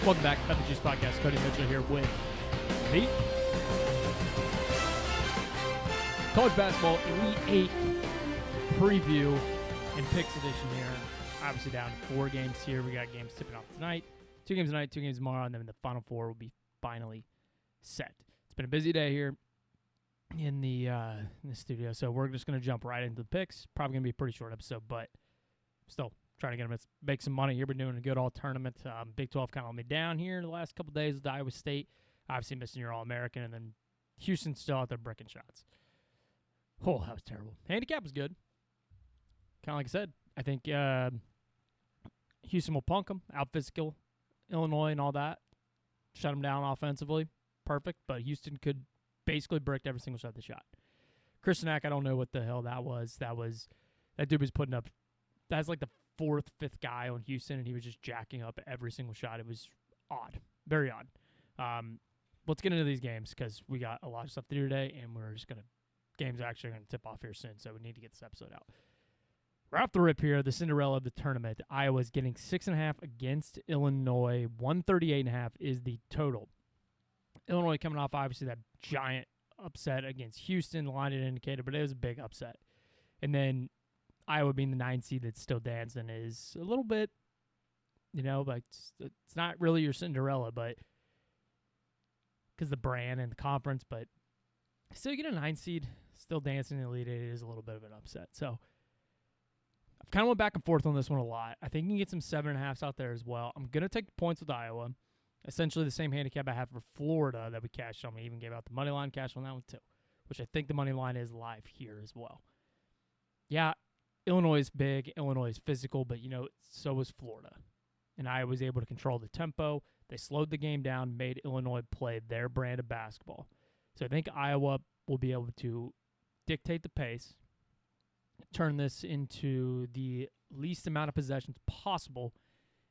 Welcome back to the Juice Podcast. Cody Mitchell here with the College Basketball Elite 8 preview and picks edition here. Obviously down to 4 games here. We got games tipping off tonight. 2 games tonight, 2 games tomorrow, and then the Final 4 will be finally set. It's been a busy day here in the studio, so we're just going to jump right into the picks. Probably going to be a pretty short episode, but still trying to get them to make some money here. Been doing a good all tournament. Big 12 kind of let me down here the last couple days with Iowa State. Obviously missing your All-American, and then Houston's still out there bricking shots. Oh, that was terrible. Handicap was good. Kind of like I said, I think Houston will punk them, out physical Illinois and all that. Shut them down offensively. Perfect, but Houston could basically brick every single shot they shot. Christianak, I don't know what the hell that was. That dude was putting up, that's like the 4th, 5th guy on Houston, and he was just jacking up every single shot. It was odd. Very odd. Let's get into these games because we got a lot of stuff to do today, and games are actually going to tip off here soon, so we need to get this episode out. Right off the rip here, the Cinderella of the tournament. Iowa's getting 6.5 against Illinois. 138.5 is the total. Illinois coming off, obviously, that giant upset against Houston. The line didn't indicate it, but it was a big upset. And then Iowa being the 9 seed that's still dancing is a little bit, like it's not really your Cinderella, but because the brand and the conference, but still you get a 9 seed, still dancing in the Elite 8 is a little bit of an upset. So I've kind of went back and forth on this one a lot. I think you can get some 7.5s out there as well. I'm going to take the points with Iowa. Essentially the same handicap I have for Florida that we cashed on. We even gave out the money line cash on that one too, which I think the money line is live here as well. Yeah, Illinois is big, Illinois is physical, but, so is Florida. And Iowa was able to control the tempo. They slowed the game down, made Illinois play their brand of basketball. So I think Iowa will be able to dictate the pace, turn this into the least amount of possessions possible,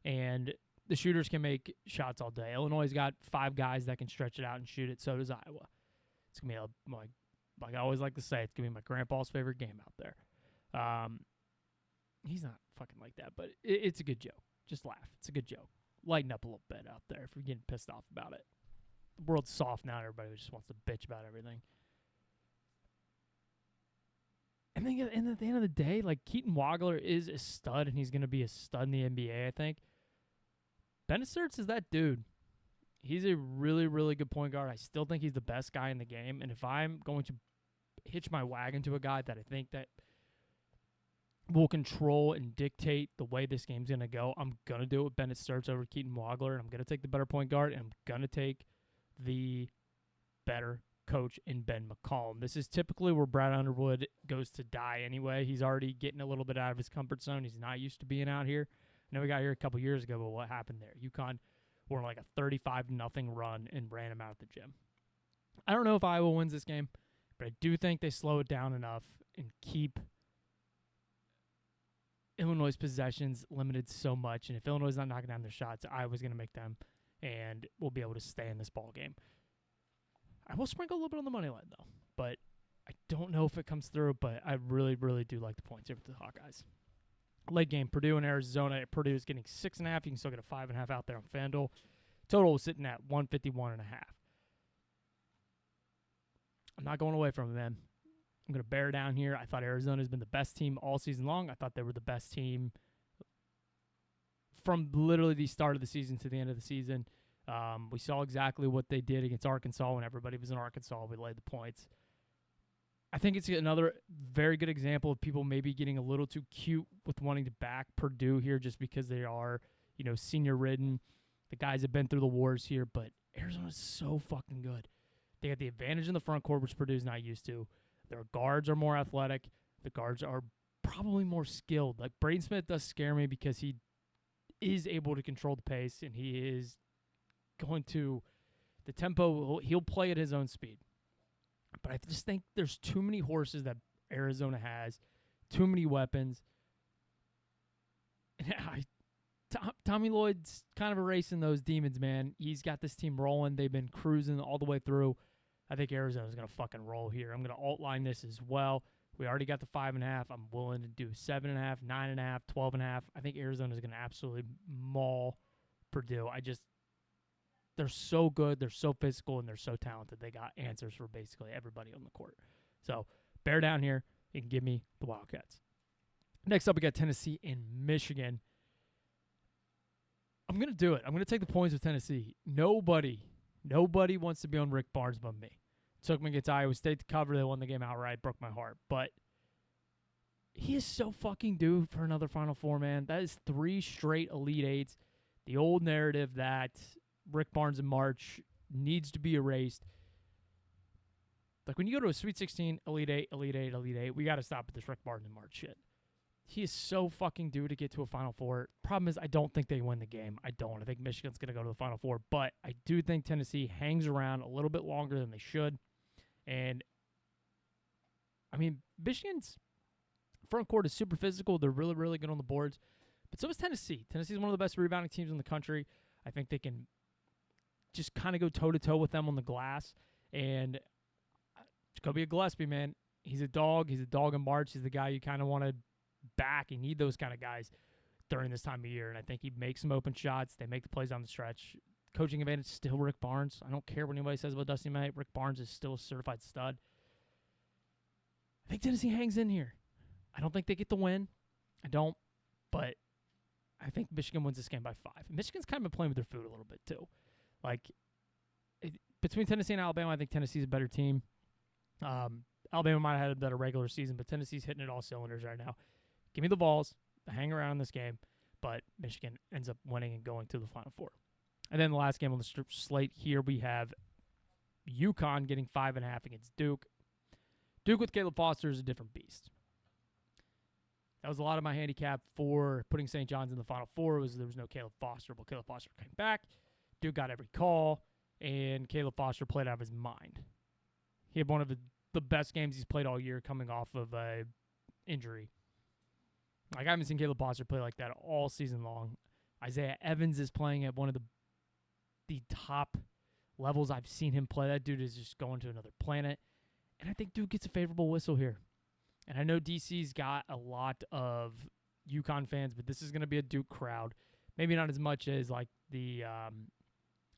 and the shooters can make shots all day. Illinois has got 5 guys that can stretch it out and shoot it. So does Iowa. It's going to be, like I always like to say, it's going to be my grandpa's favorite game out there. He's not fucking like that, but it's a good joke. Just laugh. It's a good joke. Lighten up a little bit out there if you're getting pissed off about it. The world's soft now. Everybody just wants to bitch about everything. And then at the end of the day, like Keaton Wagler is a stud, and he's going to be a stud in the NBA, I think. Bennett Sturts is that dude. He's a really, really good point guard. I still think he's the best guy in the game. And if I'm going to hitch my wagon to a guy that I think that will control and dictate the way this game's going to go, I'm going to do it with Bennett Sturts over Keaton Wagler, and I'm going to take the better point guard, and I'm going to take the better coach in Ben McCollum. This is typically where Brad Underwood goes to die anyway. He's already getting a little bit out of his comfort zone. He's not used to being out here. I know we got here a couple years ago, but what happened there? UConn were like a 35-0 run and ran him out of the gym. I don't know if Iowa wins this game, but I do think they slow it down enough and keep Illinois' possessions limited so much. And if Illinois is not knocking down their shots, Iowa's going to make them, and we'll be able to stay in this ball game. I will sprinkle a little bit on the money line, though, but I don't know if it comes through, but I really, really do like the points here with the Hawkeyes. Late game, Purdue and Arizona. Purdue is getting 6.5. You can still get a 5.5 out there on FanDuel. Total is sitting at 151.5. I'm not going away from it, man. I'm going to bear down here. I thought Arizona has been the best team all season long. I thought they were the best team from literally the start of the season to the end of the season. We saw exactly what they did against Arkansas when everybody was in Arkansas. We laid the points. I think it's another very good example of people maybe getting a little too cute with wanting to back Purdue here just because they are, senior-ridden. The guys have been through the wars here, but Arizona's so fucking good. They got the advantage in the front court, which Purdue's not used to. Their guards are more athletic. The guards are probably more skilled. Like, Braden Smith does scare me because he is able to control the pace, and he is going to the tempo. He'll play at his own speed. But I just think there's too many horses that Arizona has, too many weapons. And Tommy Lloyd's kind of erasing those demons, man. He's got this team rolling. They've been cruising all the way through. I think Arizona's going to fucking roll here. I'm going to alt-line this as well. We already got the 5.5. I'm willing to do 7.5, 9.5, 12.5. I think Arizona's going to absolutely maul Purdue. they're so good, they're so physical, and they're so talented. They got answers for basically everybody on the court. So bear down here. You can give me the Wildcats. Next up, we got Tennessee and Michigan. I'm going to do it. I'm going to take the points with Tennessee. Nobody wants to be on Rick Barnes but me. Took me against Iowa State to cover. They won the game outright. Broke my heart. But he is so fucking due for another Final Four, man. That is 3 straight Elite Eights. The old narrative that Rick Barnes in March needs to be erased. Like, when you go to a Sweet 16, Elite 8, Elite 8, Elite 8, we got to stop with this Rick Barnes in March shit. He is so fucking due to get to a Final Four. Problem is, I don't think they win the game. I don't. I think Michigan's going to go to the Final Four. But I do think Tennessee hangs around a little bit longer than they should. And, I mean, Michigan's front court is super physical. They're really, really good on the boards. But so is Tennessee. Tennessee's one of the best rebounding teams in the country. I think they can just kind of go toe-to-toe with them on the glass. And Jacoby Gillespie, man, he's a dog. He's a dog in March. He's the guy you kind of want to back. You need those kind of guys during this time of year. And I think he makes some open shots. They make the plays down the stretch. Coaching advantage still Rick Barnes. I don't care what anybody says about Dusty May. Rick Barnes is still a certified stud. I think Tennessee hangs in here. I don't think they get the win. I don't. But I think Michigan wins this game by 5. Michigan's kind of been playing with their food a little bit too. Like, between Tennessee and Alabama, I think Tennessee's a better team. Alabama might have had a better regular season, but Tennessee's hitting it all cylinders right now. Give me the balls. I hang around in this game, but Michigan ends up winning and going to the Final Four. And then the last game on the slate here, we have UConn getting 5.5 against Duke. Duke with Caleb Foster is a different beast. That was a lot of my handicap for putting St. John's in the Final Four. There was no Caleb Foster. Well, Caleb Foster came back. Duke got every call, and Caleb Foster played out of his mind. He had one of the best games he's played all year coming off of a injury. Like, I haven't seen Caleb Foster play like that all season long. Isaiah Evans is playing at one of the top levels I've seen him play. That dude is just going to another planet. And I think Duke gets a favorable whistle here. And I know DC's got a lot of UConn fans, but this is going to be a Duke crowd. Maybe not as much as like the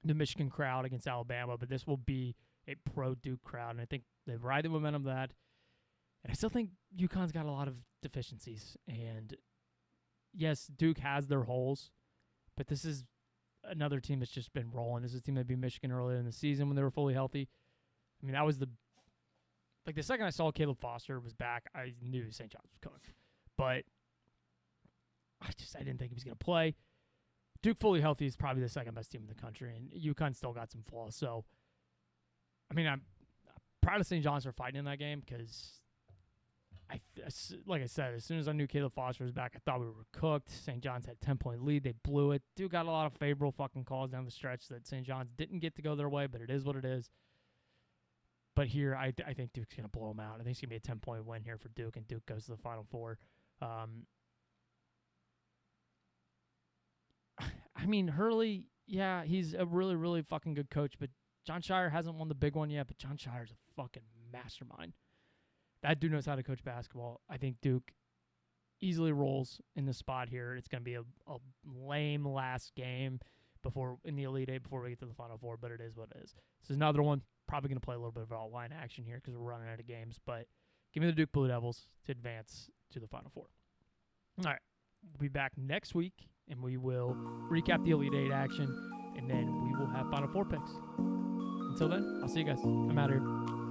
Michigan crowd against Alabama, but this will be a pro-Duke crowd. And I think they ride the momentum of that. And I still think UConn's got a lot of deficiencies. And yes, Duke has their holes, but this is another team that's just been rolling. This is a team that beat Michigan earlier in the season when they were fully healthy. I mean, that was the second I saw Caleb Foster was back, I knew St. John's was cooked. But I didn't think he was going to play. Duke fully healthy is probably the second best team in the country, and UConn still got some flaws. So, I mean, I'm proud of St. John's for fighting in that game because, like I said, as soon as I knew Caleb Foster was back, I thought we were cooked. St. John's had a 10-point lead. They blew it. Duke got a lot of favorable fucking calls down the stretch that St. John's didn't get to go their way, but it is what it is. But here, I think Duke's going to blow them out. I think it's going to be a 10-point win here for Duke, and Duke goes to the Final Four. I mean, Hurley, yeah, he's a really, really fucking good coach, but John Shire hasn't won the big one yet, but John Shire's a fucking mastermind. That dude knows how to coach basketball. I think Duke easily rolls in the spot here. It's going to be a lame last game in the Elite Eight before we get to the Final Four, but it is what it is. This is another one. Probably going to play a little bit of outline action here because we're running out of games, but give me the Duke Blue Devils to advance to the Final Four. All right. We'll be back next week, and we will recap the Elite Eight action, and then we will have Final Four picks. Until then, I'll see you guys. I'm out of here.